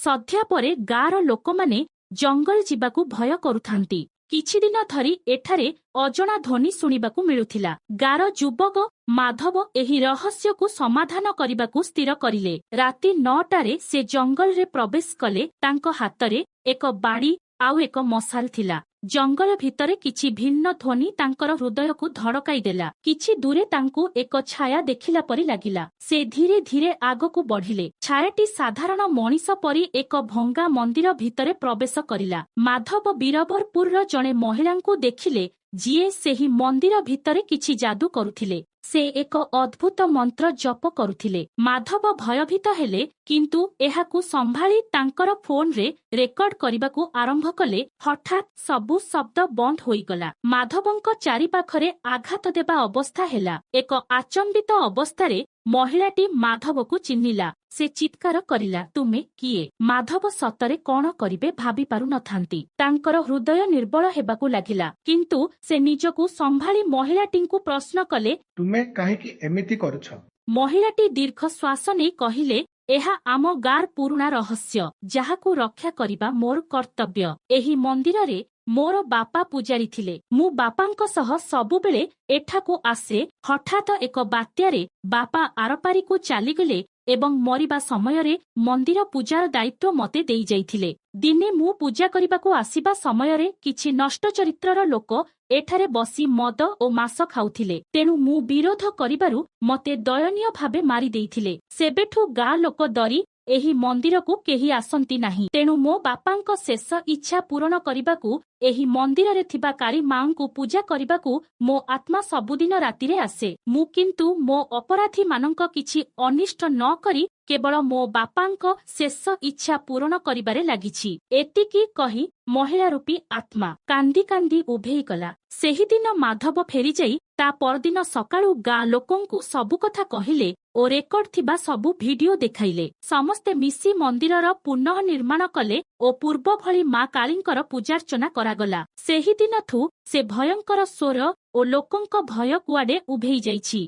ସନ୍ଧ୍ୟା ପରେ ଗାଁର ଲୋକମାନେ ଜଙ୍ଗଲ ଯିବାକୁ ଭୟ କରୁଥାନ୍ତି। କିଛିଦିନ ଧରି ଏଠାରେ ଅଜଣା ଧ୍ୱନି ଶୁଣିବାକୁ ମିଳୁଥିଲା। ଗାଁର ଯୁବକ ମାଧବ ଏହି ରହସ୍ୟକୁ ସମାଧାନ କରିବାକୁ ସ୍ଥିର କରିଲେ। ରାତି 9ଟାରେ ସେ ଜଙ୍ଗଲରେ ପ୍ରବେଶ କଲେ। ତାଙ୍କ ହାତରେ ଏକ ବାଡ଼ି ଆଉ ଏକ ମଶାଲ ଥିଲା। ଜଙ୍ଗଲ ଭିତରେ କିଛି ଭିନ୍ନ ଧ୍ୱନି ତାଙ୍କର ହୃଦୟକୁ ଧଡ଼କାଇ ଦେଲା। କିଛି ଦୂରେ ତାଙ୍କୁ ଏକ ଛାୟା ଦେଖିଲା ପରି ଲାଗିଲା। ସେ ଧୀରେ ଧୀରେ ଆଗକୁ ବଢ଼ିଲେ। ଛାୟାଟି ସାଧାରଣ ମଣିଷ ପରି ଏକ ଭଙ୍ଗା ମନ୍ଦିର ଭିତରେ ପ୍ରବେଶ କରିଲା। ମାଧବ ବୀରବରପୁରର ଜଣେ ମହିଳାଙ୍କୁ ଦେଖିଲେ, ଯିଏ ସେହି ମନ୍ଦିର ଭିତରେ କିଛି ଯାଦୁ କରୁଥିଲେ। ସେ ଏକ ଅଦ୍ଭୁତ ମନ୍ତ୍ର ଜପ କରୁଥିଲେ। ମାଧବ ଭୟଭୀତ ହେଲେ, କିନ୍ତୁ ଏହାକୁ ସମ୍ଭାଳି ତାଙ୍କର ଫୋନରେ ରେକର୍ଡ କରିବାକୁ ଆରମ୍ଭ କଲେ। ହଠାତ୍ ସବୁ ଶବ୍ଦ ବନ୍ଦ ହୋଇଗଲା। ମାଧବଙ୍କ ଚାରିପାଖରେ ଆଘାତ ଦେବା ଅବସ୍ଥା ହେଲା। ଏକ ଆଚମ୍ବିତ ଅବସ୍ଥାରେ ମହିଳାଟି ମାଧବକୁ ଚିହ୍ନିଲା। ସେ ଚିତ୍କାର କରିଲା, ତୁମେ କିଏ? ମାଧବ ସତରେ କଣ କରିବେ ଭାବି ପାରୁନଥାନ୍ତି। ତାଙ୍କର ହୃଦୟ ନିର୍ବଳ ହେବାକୁ ଲାଗିଲା। କିନ୍ତୁ ସେ ନିଜକୁ ସମ୍ଭାଳି ମହିଳାଟିଙ୍କୁ ପ୍ରଶ୍ନ କଲେ, ତୁମେ କାହିଁକି ଏମିତି କରୁଛ? ମହିଳାଟି ଦୀର୍ଘ ଶ୍ୱାସ ନେଇ କହିଲେ, ଏହା ଆମ ଗାଁର ପୁରୁଣା ରହସ୍ୟ, ଯାହାକୁ ରକ୍ଷା କରିବା ମୋର କର୍ତ୍ତବ୍ୟ। ଏହି ମନ୍ଦିରରେ ମୋର ବାପା ପୂଜାରୀ ଥିଲେ। ମୁଁ ବାପାଙ୍କ ସହ ସବୁବେଳେ ଏଠାକୁ ଆସେ। ହଠାତ୍ ଏକ ବାତ୍ୟାରେ ବାପା ଆରପାରିକୁ ଚାଲିଗଲେ ଏବଂ ମରିବା ସମୟରେ ମନ୍ଦିର ପୂଜାର ଦାୟିତ୍ୱ ମୋତେ ଦେଇଯାଇଥିଲେ। ଦିନେ ମୁଁ ପୂଜା କରିବାକୁ ଆସିବା ସମୟରେ କିଛି ନଷ୍ଟ ଚରିତ୍ରର ଲୋକ ଏଠାରେ ବସି ମଦ ଓ ମାଂସ ଖାଉଥିଲେ। ତେଣୁ ମୁଁ ବିରୋଧ କରିବାରୁ ମୋତେ ଦୟନୀୟ ଭାବେ ମାରି ଦେଇଥିଲେ। ସେବେଠୁ ଗାଁ ଲୋକ ଡରି ଏହି ମନ୍ଦିରକୁ କେହି ଆସନ୍ତି ନାହିଁ। ତେଣୁ ମୋ ବାପାଙ୍କ ଶେଷ ଇଚ୍ଛା ପୂରଣ କରିବାକୁ ଏହି ମନ୍ଦିରରେ ଥିବା କାଳୀ ମାଙ୍କୁ ପୂଜା କରିବାକୁ ମୋ ଆତ୍ମା ସବୁଦିନ ରାତିରେ ଆସେ। ମୁଁ କିନ୍ତୁ ମୋ ଅପରାଧୀମାନଙ୍କ କିଛି ଅନିଷ୍ଟ ନ କରି କେବଳ ମୋ ବାପାଙ୍କ ଶେଷ ଇଚ୍ଛା ପୂରଣ କରିବାରେ ଲାଗିଛି। ଏତିକି କହି ମହିଳା ରୂପୀ ଆତ୍ମା କାନ୍ଦି କାନ୍ଦି ଉଭେଇଗଲା। ସେହିଦିନ ମାଧବ ଫେରିଯାଇ ତା ପରଦିନ ସକାଳୁ ଗାଁ ଲୋକଙ୍କୁ ସବୁ କଥା କହିଲେ ଓ ରେକର୍ଡ ଥିବା ସବୁ ଭିଡିଓ ଦେଖାଇଲେ। ସମସ୍ତେ ମିଶି ମନ୍ଦିରର ପୁନଃ ନିର୍ମାଣ କଲେ ଓ ପୂର୍ବ ଭଳି ମା କାଳୀଙ୍କର ପୂଜାର୍ଚ୍ଚନା କରାଗଲା। ସେହିଦିନଠୁ ସେ ଭୟଙ୍କର ସ୍ୱର ଓ ଲୋକଙ୍କ ଭୟ କୁଆଡ଼େ ଉଭେଇ ଯାଇଛି।